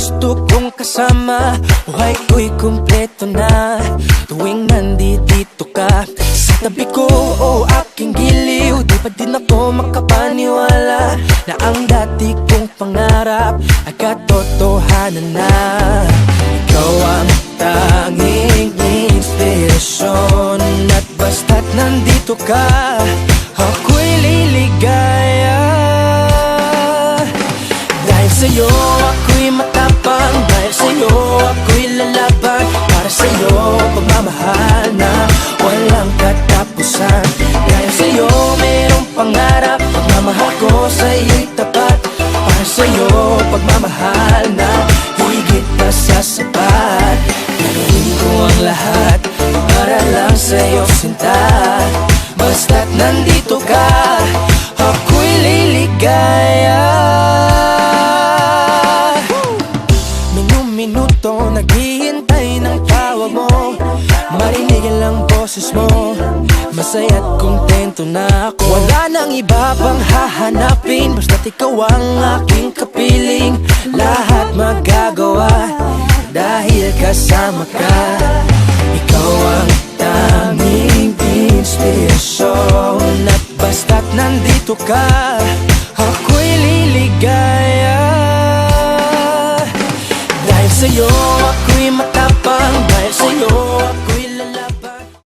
gusto kong kasama. Buhay ko'y kumpleto na tuwing nandito ka sa tabi ko o aking giliw. Di pa din ako makapaniwala na ang dati kong pangarap ay katotohanan na. Ikaw ang tanging inspirasyon at basta't nandito ka, ako'y liligaya. Dahil sa'yo ako'y matapang, dahil sa'yo ako'y lalaban. Para sa'yo pagmamahal na walang katapusan. Dahil sa'yo mayroong pangarap, pagmamahal ko sa'yo'y tapat. Para sa'yo pagmamahal na higit pa sa sapat. Gagawin ko ang lahat para lang sa'yo sinta. Basta't nandito ka, ako'y liligaya. Minuto naghihintay ng tawag mo, marinig ang boses mo. Masaya't kontento na ako. Wala nang iba pang hahanapin, basta't ikaw ang aking kapiling. Lahat magagawa dahil kasama ka. Ikaw ang tanging inspirasyon at basta't nandito ka, ako'y liligaya. Dahil sa'yo ako'y matapang, dahil sa'yo